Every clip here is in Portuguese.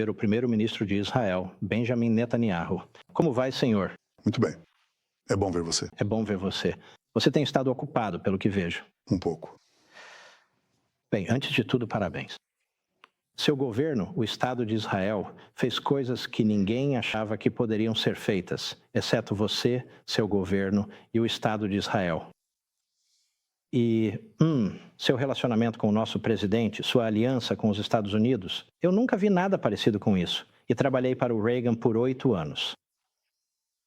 o primeiro-ministro de Israel, Benjamin Netanyahu. Como vai, senhor? Muito bem. É bom ver você. É bom ver você. Você tem estado ocupado, pelo que vejo. Um pouco. Bem, antes de tudo, parabéns. Seu governo, o Estado de Israel, fez coisas que ninguém achava que poderiam ser feitas, exceto você, seu governo e o Estado de Israel. E, seu relacionamento com o nosso presidente, sua aliança com os Estados Unidos, eu nunca vi nada parecido com isso. E trabalhei para o Reagan por 8 anos.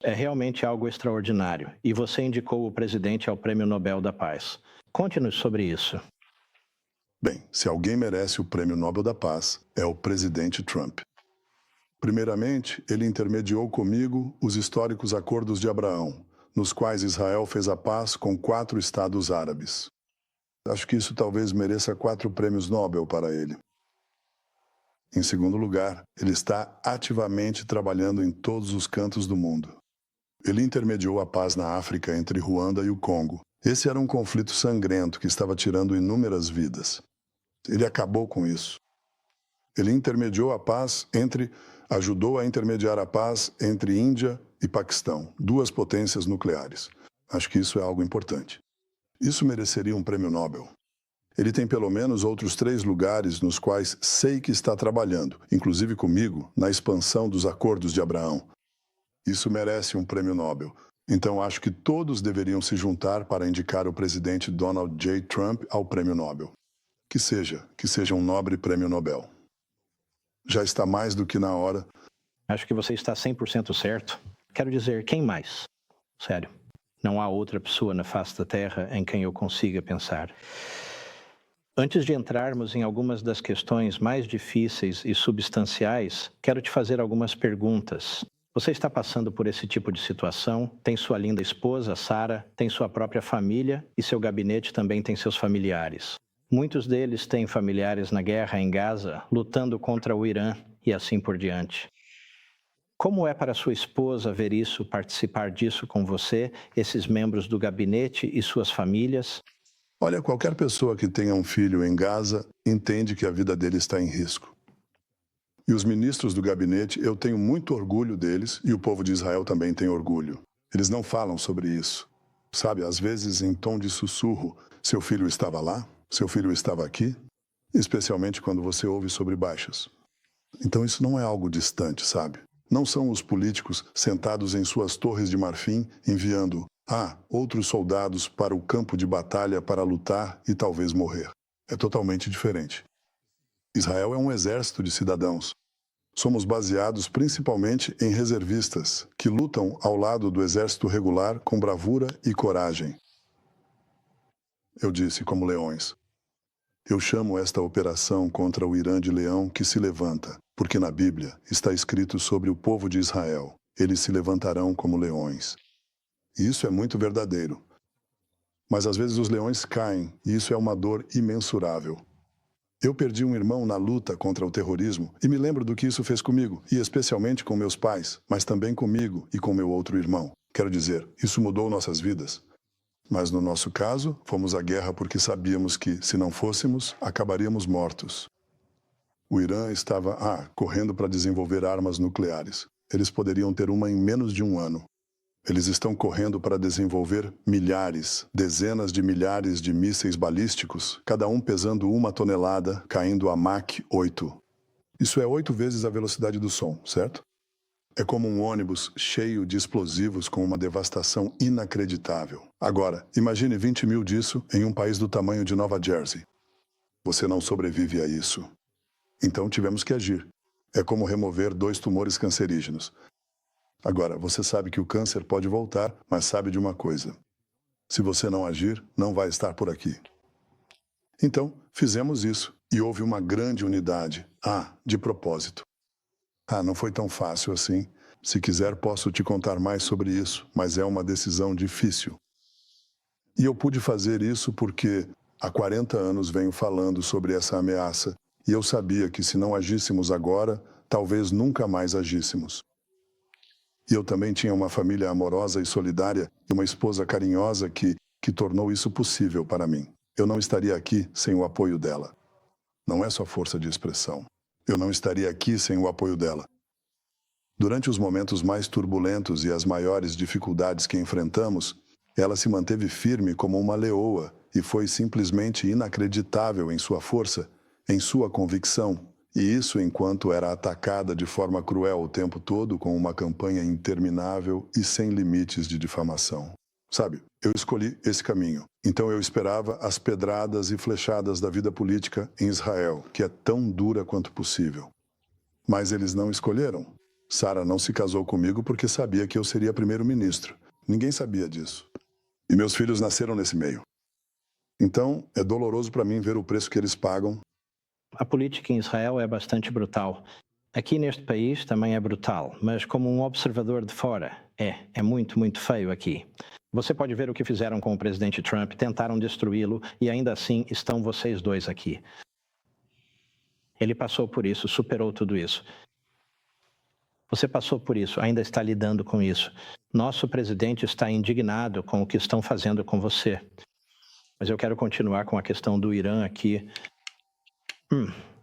É realmente algo extraordinário. E você indicou o presidente ao Prêmio Nobel da Paz. Conte-nos sobre isso. Bem, se alguém merece o Prêmio Nobel da Paz, é o presidente Trump. Primeiramente, ele intermediou comigo os históricos Acordos de Abraão, nos quais Israel fez a paz com 4 estados árabes. Acho que isso talvez mereça 4 prêmios Nobel para ele. Em segundo lugar, ele está ativamente trabalhando em todos os cantos do mundo. Ele intermediou a paz na África entre Ruanda e o Congo. Esse era um conflito sangrento que estava tirando inúmeras vidas. Ele acabou com isso. Ele ajudou a intermediar a paz entre Índia e Paquistão, 2 potências nucleares. Acho que isso é algo importante. Isso mereceria um prêmio Nobel. Ele tem pelo menos outros 3 lugares nos quais sei que está trabalhando, inclusive comigo, na expansão dos Acordos de Abraão. Isso merece um prêmio Nobel. Então acho que todos deveriam se juntar para indicar o presidente Donald J. Trump ao prêmio Nobel. Que seja um nobre prêmio Nobel. Já está mais do que na hora. Acho que você está 100% certo. Quero dizer, quem mais? Sério, não há outra pessoa na face da Terra em quem eu consiga pensar. Antes de entrarmos em algumas das questões mais difíceis e substanciais, quero te fazer algumas perguntas. Você está passando por esse tipo de situação? Tem sua linda esposa, Sarah, tem sua própria família e seu gabinete também tem seus familiares. Muitos deles têm familiares na guerra em Gaza, lutando contra o Irã e assim por diante. Como é para sua esposa ver isso, participar disso com você, esses membros do gabinete e suas famílias? Olha, qualquer pessoa que tenha um filho em Gaza entende que a vida dele está em risco. E os ministros do gabinete, eu tenho muito orgulho deles e o povo de Israel também tem orgulho. Eles não falam sobre isso. Sabe, às vezes em tom de sussurro, seu filho estava lá? Seu filho estava aqui, especialmente quando você ouve sobre baixas. Então isso não é algo distante, sabe? Não são os políticos sentados em suas torres de marfim enviando outros soldados para o campo de batalha para lutar e talvez morrer. É totalmente diferente. Israel é um exército de cidadãos. Somos baseados principalmente em reservistas que lutam ao lado do exército regular com bravura e coragem. Eu disse como leões. Eu chamo esta operação contra o Irã de leão que se levanta, porque na Bíblia está escrito sobre o povo de Israel. Eles se levantarão como leões. E isso é muito verdadeiro. Mas às vezes os leões caem, e isso é uma dor imensurável. Eu perdi um irmão na luta contra o terrorismo, e me lembro do que isso fez comigo, e especialmente com meus pais, mas também comigo e com meu outro irmão. Quero dizer, isso mudou nossas vidas. Mas no nosso caso, fomos à guerra porque sabíamos que, se não fôssemos, acabaríamos mortos. O Irã estava, correndo para desenvolver armas nucleares. Eles poderiam ter uma em menos de um ano. Eles estão correndo para desenvolver milhares, dezenas de milhares de mísseis balísticos, cada um pesando 1 tonelada, caindo a Mach 8. Isso é 8 vezes a velocidade do som, certo? É como um ônibus cheio de explosivos com uma devastação inacreditável. Agora, imagine 20 mil disso em um país do tamanho de Nova Jersey. Você não sobrevive a isso. Então tivemos que agir. É como remover 2 tumores cancerígenos. Agora, você sabe que o câncer pode voltar, mas sabe de uma coisa. Se você não agir, não vai estar por aqui. Então, fizemos isso e houve uma grande unidade. De propósito. Não foi tão fácil assim. Se quiser, posso te contar mais sobre isso, mas é uma decisão difícil. E eu pude fazer isso porque há 40 anos venho falando sobre essa ameaça, e eu sabia que se não agíssemos agora, talvez nunca mais agíssemos. E eu também tinha uma família amorosa e solidária e uma esposa carinhosa que tornou isso possível para mim. Eu não estaria aqui sem o apoio dela. Não é só força de expressão. Eu não estaria aqui sem o apoio dela. Durante os momentos mais turbulentos e as maiores dificuldades que enfrentamos, ela se manteve firme como uma leoa e foi simplesmente inacreditável em sua força, em sua convicção, e isso enquanto era atacada de forma cruel o tempo todo com uma campanha interminável e sem limites de difamação. Sabe, eu escolhi esse caminho. Então eu esperava as pedradas e flechadas da vida política em Israel, que é tão dura quanto possível. Mas eles não escolheram. Sara não se casou comigo porque sabia que eu seria primeiro-ministro. Ninguém sabia disso. E meus filhos nasceram nesse meio. Então, é doloroso para mim ver o preço que eles pagam. A política em Israel é bastante brutal. Aqui neste país também é brutal, mas como um observador de fora, é muito, muito feio aqui. Você pode ver o que fizeram com o presidente Trump, tentaram destruí-lo e ainda assim estão vocês dois aqui. Ele passou por isso, superou tudo isso. Você passou por isso, ainda está lidando com isso. Nosso presidente está indignado com o que estão fazendo com você. Mas eu quero continuar com a questão do Irã aqui.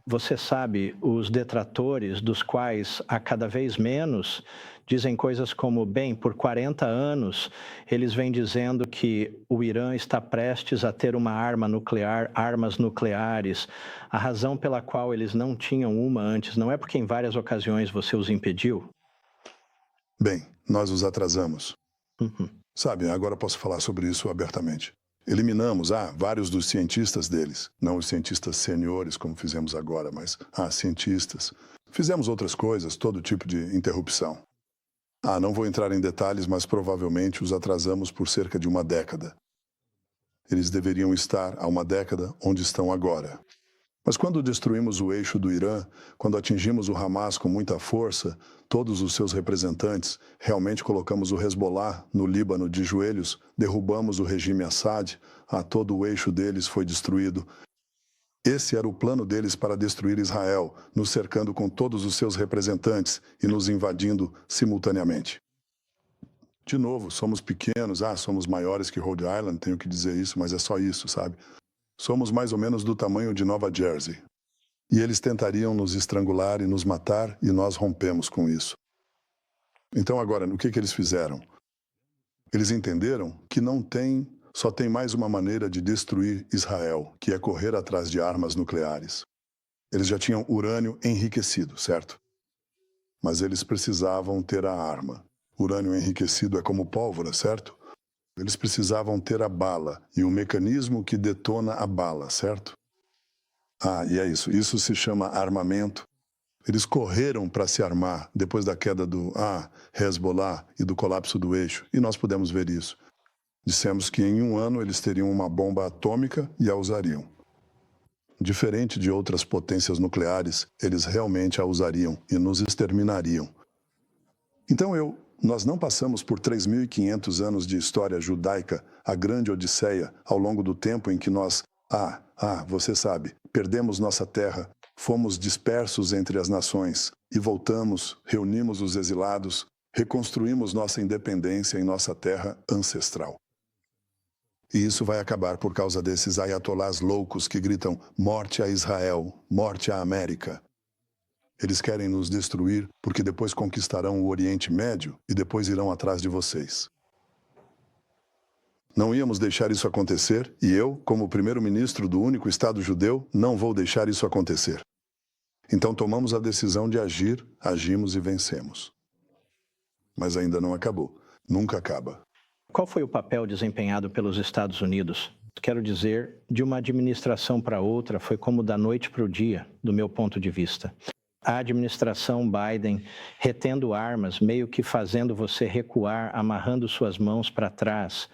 Você sabe, os detratores, dos quais há cada vez menos, dizem coisas como, bem, por 40 anos, eles vêm dizendo que o Irã está prestes a ter uma arma nuclear, armas nucleares. A razão pela qual eles não tinham uma antes não é porque em várias ocasiões você os impediu? Bem, nós os atrasamos. Sabe, agora posso falar sobre isso abertamente. Eliminamos vários dos cientistas deles, não os cientistas seniores como fizemos agora, mas cientistas. Fizemos outras coisas, todo tipo de interrupção. Não vou entrar em detalhes, mas provavelmente os atrasamos por cerca de uma década. Eles deveriam estar há uma década onde estão agora. Mas quando destruímos o eixo do Irã, quando atingimos o Hamas com muita força, todos os seus representantes, realmente colocamos o Hezbollah no Líbano de joelhos, derrubamos o regime Assad, todo o eixo deles foi destruído. Esse era o plano deles para destruir Israel, nos cercando com todos os seus representantes e nos invadindo simultaneamente. De novo, somos pequenos, somos maiores que Rhode Island, tenho que dizer isso, mas é só isso, sabe? Somos mais ou menos do tamanho de Nova Jersey. E eles tentariam nos estrangular e nos matar, e nós rompemos com isso. Então agora, o que eles fizeram? Eles entenderam que só tem mais uma maneira de destruir Israel, que é correr atrás de armas nucleares. Eles já tinham urânio enriquecido, certo? Mas eles precisavam ter a arma. Urânio enriquecido é como pólvora, certo? Eles precisavam ter a bala e o mecanismo que detona a bala, certo? E é isso. Isso se chama armamento. Eles correram para se armar depois da queda do Hezbollah e do colapso do eixo. E nós pudemos ver isso. Dissemos que em um ano eles teriam uma bomba atômica e a usariam. Diferente de outras potências nucleares, eles realmente a usariam e nos exterminariam. Então nós não passamos por 3.500 anos de história judaica, a grande odisseia, ao longo do tempo em que nós, você sabe, perdemos nossa terra, fomos dispersos entre as nações e voltamos, reunimos os exilados, reconstruímos nossa independência em nossa terra ancestral. E isso vai acabar por causa desses ayatolás loucos que gritam morte a Israel, morte à América. Eles querem nos destruir porque depois conquistarão o Oriente Médio e depois irão atrás de vocês. Não íamos deixar isso acontecer e eu, como primeiro-ministro do único Estado judeu, não vou deixar isso acontecer. Então tomamos a decisão de agir, agimos e vencemos. Mas ainda não acabou. Nunca acaba. Qual foi o papel desempenhado pelos Estados Unidos? Quero dizer, de uma administração para outra, foi como da noite para o dia, do meu ponto de vista. A administração Biden retendo armas, meio que fazendo você recuar, amarrando suas mãos para trás.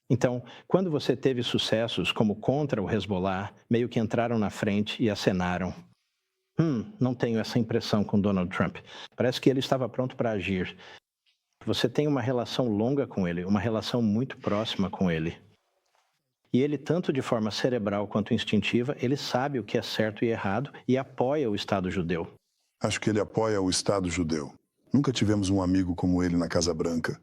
Então, quando você teve sucessos como contra o Hezbollah, meio que entraram na frente e acenaram. Não tenho essa impressão com Donald Trump. Parece que ele estava pronto para agir. Você tem uma relação longa com ele, uma relação muito próxima com ele. E ele, tanto de forma cerebral quanto instintiva, ele sabe o que é certo e errado e apoia o Estado judeu. Acho que ele apoia o Estado judeu. Nunca tivemos um amigo como ele na Casa Branca.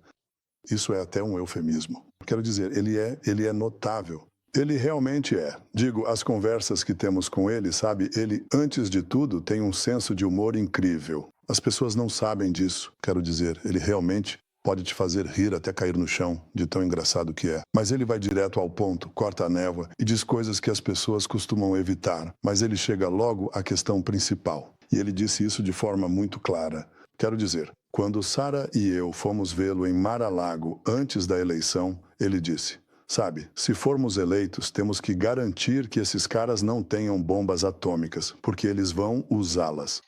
Isso é até um eufemismo. Quero dizer, ele é notável. Ele realmente é. Digo, as conversas que temos com ele, sabe, ele, antes de tudo, tem um senso de humor incrível. As pessoas não sabem disso, quero dizer, ele realmente pode te fazer rir até cair no chão, de tão engraçado que é. Mas ele vai direto ao ponto, corta a névoa e diz coisas que as pessoas costumam evitar. Mas ele chega logo à questão principal. E ele disse isso de forma muito clara. Quero dizer, quando Sarah e eu fomos vê-lo em Mar-a-Lago antes da eleição, ele disse: sabe, se formos eleitos, temos que garantir que esses caras não tenham bombas atômicas, porque eles vão usá-las.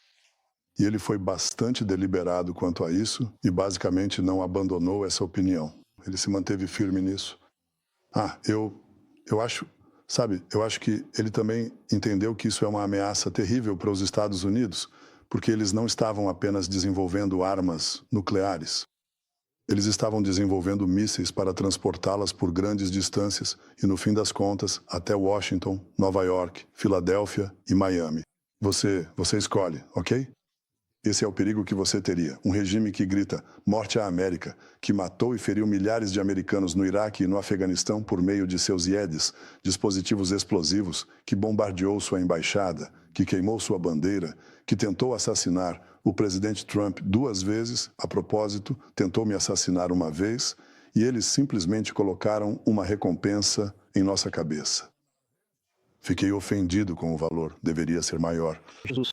E ele foi bastante deliberado quanto a isso e basicamente não abandonou essa opinião. Ele se manteve firme nisso. Eu acho, sabe, eu acho que ele também entendeu que isso é uma ameaça terrível para os Estados Unidos, porque eles não estavam apenas desenvolvendo armas nucleares. Eles estavam desenvolvendo mísseis para transportá-las por grandes distâncias e, no fim das contas, até Washington, Nova York, Filadélfia e Miami. Você escolhe, ok? Esse é o perigo que você teria. Um regime que grita morte à América, que matou e feriu milhares de americanos no Iraque e no Afeganistão por meio de seus IEDs, dispositivos explosivos, que bombardeou sua embaixada, que queimou sua bandeira, que tentou assassinar o presidente Trump 2 vezes, a propósito, tentou me assassinar uma vez, e eles simplesmente colocaram uma recompensa em nossa cabeça. Fiquei ofendido com o valor, deveria ser maior.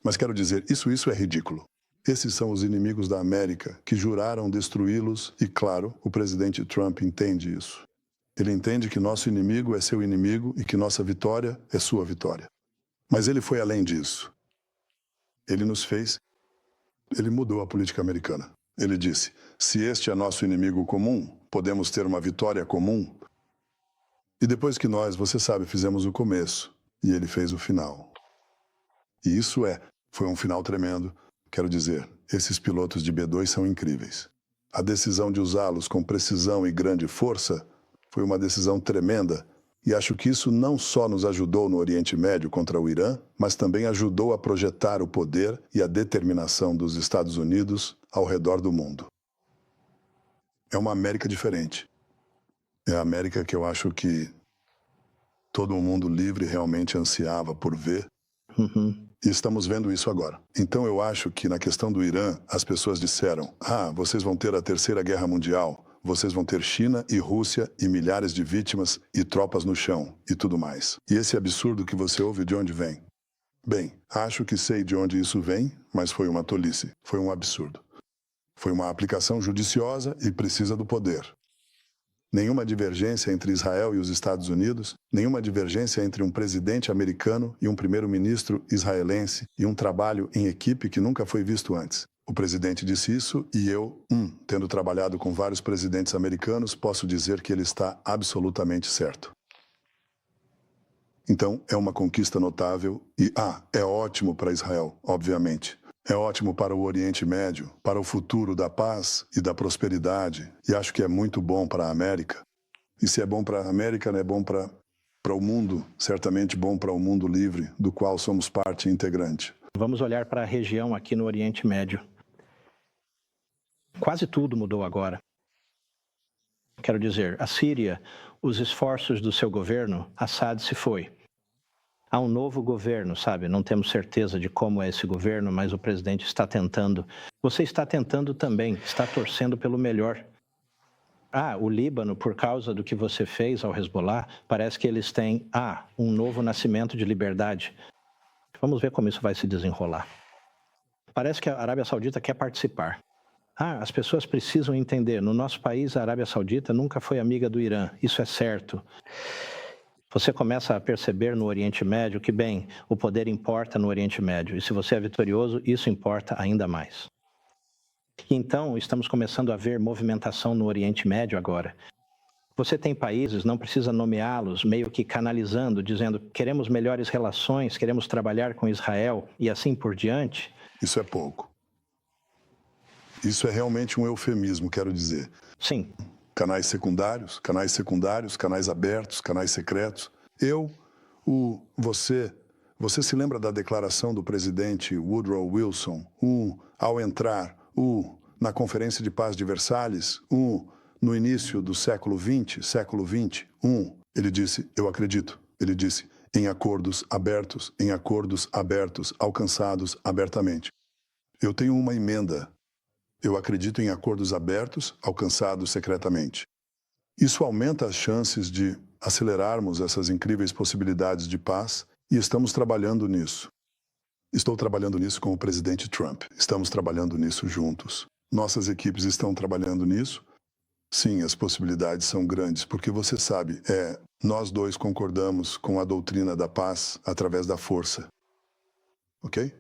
Mas quero dizer, isso é ridículo. Esses são os inimigos da América, que juraram destruí-los e, claro, o presidente Trump entende isso. Ele entende que nosso inimigo é seu inimigo e que nossa vitória é sua vitória. Mas ele foi além disso. Ele mudou a política americana. Ele disse, se este é nosso inimigo comum, podemos ter uma vitória comum. E depois que nós, você sabe, fizemos o começo, e ele fez o final. E foi um final tremendo. Quero dizer, esses pilotos de B-2 são incríveis. A decisão de usá-los com precisão e grande força foi uma decisão tremenda, e acho que isso não só nos ajudou no Oriente Médio contra o Irã, mas também ajudou a projetar o poder e a determinação dos Estados Unidos ao redor do mundo. É uma América diferente. É a América que eu acho que todo o mundo livre realmente ansiava por ver. E estamos vendo isso agora. Então eu acho que na questão do Irã, as pessoas disseram, vocês vão ter a Terceira Guerra Mundial, vocês vão ter China e Rússia e milhares de vítimas e tropas no chão e tudo mais. E esse absurdo que você ouve, de onde vem? Bem, acho que sei de onde isso vem, mas foi uma tolice, foi um absurdo. Foi uma aplicação judiciosa e precisa do poder. Nenhuma divergência entre Israel e os Estados Unidos, nenhuma divergência entre um presidente americano e um primeiro-ministro israelense e um trabalho em equipe que nunca foi visto antes. O presidente disse isso e eu, tendo trabalhado com vários presidentes americanos, posso dizer que ele está absolutamente certo. Então, é uma conquista notável e, é ótimo para Israel, obviamente. É ótimo para o Oriente Médio, para o futuro da paz e da prosperidade. E acho que é muito bom para a América. E se é bom para a América, é bom para o mundo, certamente bom para o mundo livre, do qual somos parte integrante. Vamos olhar para a região aqui no Oriente Médio. Quase tudo mudou agora. Quero dizer, a Síria, os esforços do seu governo, Assad se foi. Há um novo governo, sabe? Não temos certeza de como é esse governo, mas o presidente está tentando. Você está tentando também, está torcendo pelo melhor. O Líbano, por causa do que você fez ao Hezbollah, parece que eles têm, um novo nascimento de liberdade. Vamos ver como isso vai se desenrolar. Parece que a Arábia Saudita quer participar. As pessoas precisam entender, no nosso país a Arábia Saudita nunca foi amiga do Irã, isso é certo. Você começa a perceber no Oriente Médio que, bem, o poder importa no Oriente Médio. E se você é vitorioso, isso importa ainda mais. E então, estamos começando a ver movimentação no Oriente Médio agora. Você tem países, não precisa nomeá-los, meio que canalizando, dizendo queremos melhores relações, queremos trabalhar com Israel e assim por diante. Isso é pouco. Isso é realmente um eufemismo, quero dizer. Sim. Canais secundários, canais abertos, canais secretos. Você se lembra da declaração do presidente Woodrow Wilson, ao entrar, na Conferência de Paz de Versalhes, no início do século XX, Ele disse, eu acredito. Ele disse, em acordos abertos, alcançados abertamente. Eu tenho uma emenda. Eu acredito em acordos abertos, alcançados secretamente. Isso aumenta as chances de acelerarmos essas incríveis possibilidades de paz e estamos trabalhando nisso. Estou trabalhando nisso com o presidente Trump. Estamos trabalhando nisso juntos. Nossas equipes estão trabalhando nisso. Sim, as possibilidades são grandes, porque você sabe, nós dois concordamos com a doutrina da paz através da força. Ok?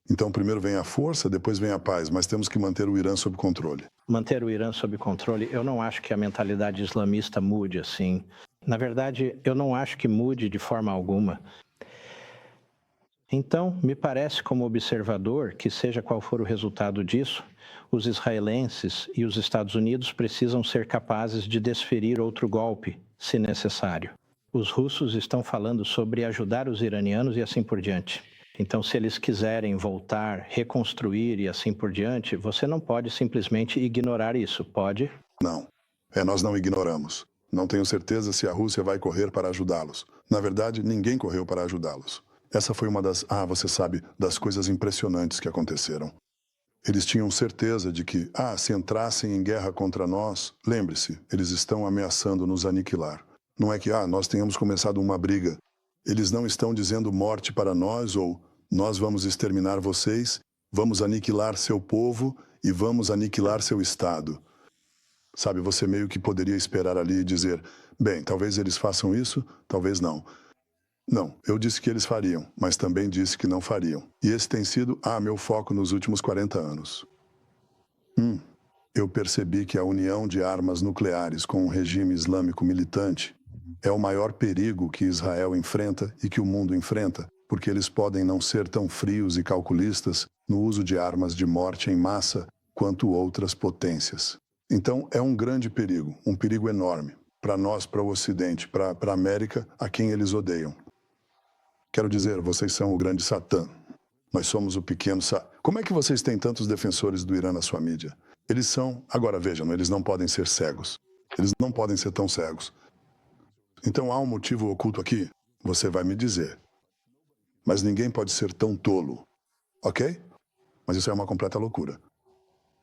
Então, primeiro vem a força, depois vem a paz, mas temos que manter o Irã sob controle. Manter o Irã sob controle, eu não acho que a mentalidade islamista mude assim. Na verdade, eu não acho que mude de forma alguma. Então, me parece como observador que, seja qual for o resultado disso, os israelenses e os Estados Unidos precisam ser capazes de desferir outro golpe, se necessário. Os russos estão falando sobre ajudar os iranianos e assim por diante. Então, se eles quiserem voltar, reconstruir e assim por diante, você não pode simplesmente ignorar isso, pode? Não. Nós não ignoramos. Não tenho certeza se a Rússia vai correr para ajudá-los. Na verdade, ninguém correu para ajudá-los. Essa foi uma das, você sabe, das coisas impressionantes que aconteceram. Eles tinham certeza de que, se entrassem em guerra contra nós, lembre-se, eles estão ameaçando nos aniquilar. Não é que, nós tenhamos começado uma briga. Eles não estão dizendo morte para nós ou nós vamos exterminar vocês, vamos aniquilar seu povo e vamos aniquilar seu Estado. Sabe, você meio que poderia esperar ali e dizer, bem, talvez eles façam isso, talvez não. Não, eu disse que eles fariam, mas também disse que não fariam. E esse tem sido, meu foco nos últimos 40 anos. Eu percebi que a união de armas nucleares com um regime islâmico militante é o maior perigo que Israel enfrenta e que o mundo enfrenta, porque eles podem não ser tão frios e calculistas no uso de armas de morte em massa quanto outras potências. Então, é um grande perigo, um perigo enorme, para nós, para o Ocidente, para a América, a quem eles odeiam. Quero dizer, vocês são o grande Satã. Nós somos o pequeno Satã. Como é que vocês têm tantos defensores do Irã na sua mídia? Eles são, agora vejam, eles não podem ser cegos. Eles não podem ser tão cegos. Então há um motivo oculto aqui? Você vai me dizer. Mas ninguém pode ser tão tolo, ok? Mas isso é uma completa loucura.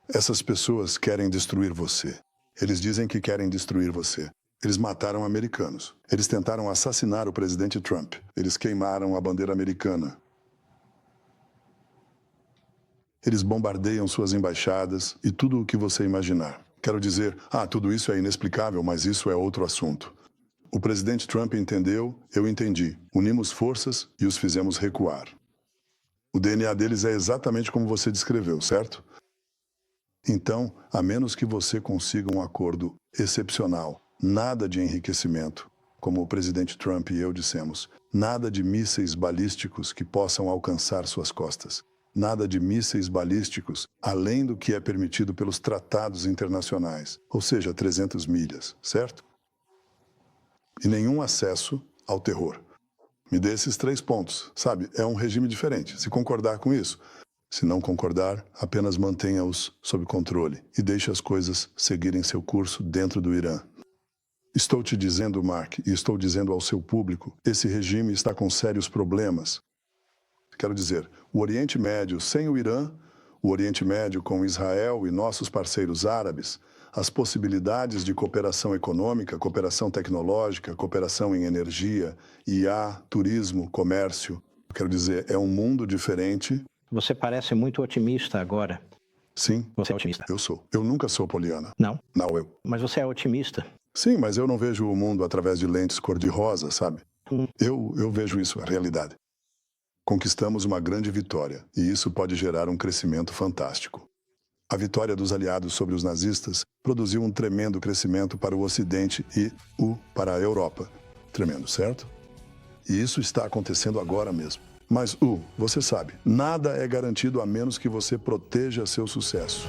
Essas pessoas querem destruir você. Eles dizem que querem destruir você. Eles mataram americanos. Eles tentaram assassinar o presidente Trump. Eles queimaram a bandeira americana. Eles bombardeiam suas embaixadas e tudo o que você imaginar. Quero dizer, tudo isso é inexplicável, mas isso é outro assunto. O presidente Trump entendeu, eu entendi. Unimos forças e os fizemos recuar. O DNA deles é exatamente como você descreveu, certo? Então, a menos que você consiga um acordo excepcional, nada de enriquecimento, como o presidente Trump e eu dissemos, nada de mísseis balísticos que possam alcançar suas costas, nada de mísseis balísticos além do que é permitido pelos tratados internacionais, ou seja, 300 milhas, certo? E nenhum acesso ao terror. Me dê esses 3 pontos, sabe? É um regime diferente. Se concordar com isso, se não concordar, apenas mantenha-os sob controle e deixe as coisas seguirem seu curso dentro do Irã. Estou te dizendo, Mark, e estou dizendo ao seu público, esse regime está com sérios problemas. Quero dizer, o Oriente Médio sem o Irã, o Oriente Médio com Israel e nossos parceiros árabes, as possibilidades de cooperação econômica, cooperação tecnológica, cooperação em energia, IA, turismo, comércio. Quero dizer, é um mundo diferente. Você parece muito otimista agora. Sim. Você é otimista. Eu sou. Eu nunca sou poliana. Não? Não, eu. Mas você é otimista. Sim, mas eu não vejo o mundo através de lentes cor-de-rosa, sabe? Eu vejo isso, a realidade. Conquistamos uma grande vitória, e isso pode gerar um crescimento fantástico. A vitória dos aliados sobre os nazistas produziu um tremendo crescimento para o Ocidente e para a Europa. Tremendo, certo? E isso está acontecendo agora mesmo. Mas, você sabe, nada é garantido a menos que você proteja seu sucesso.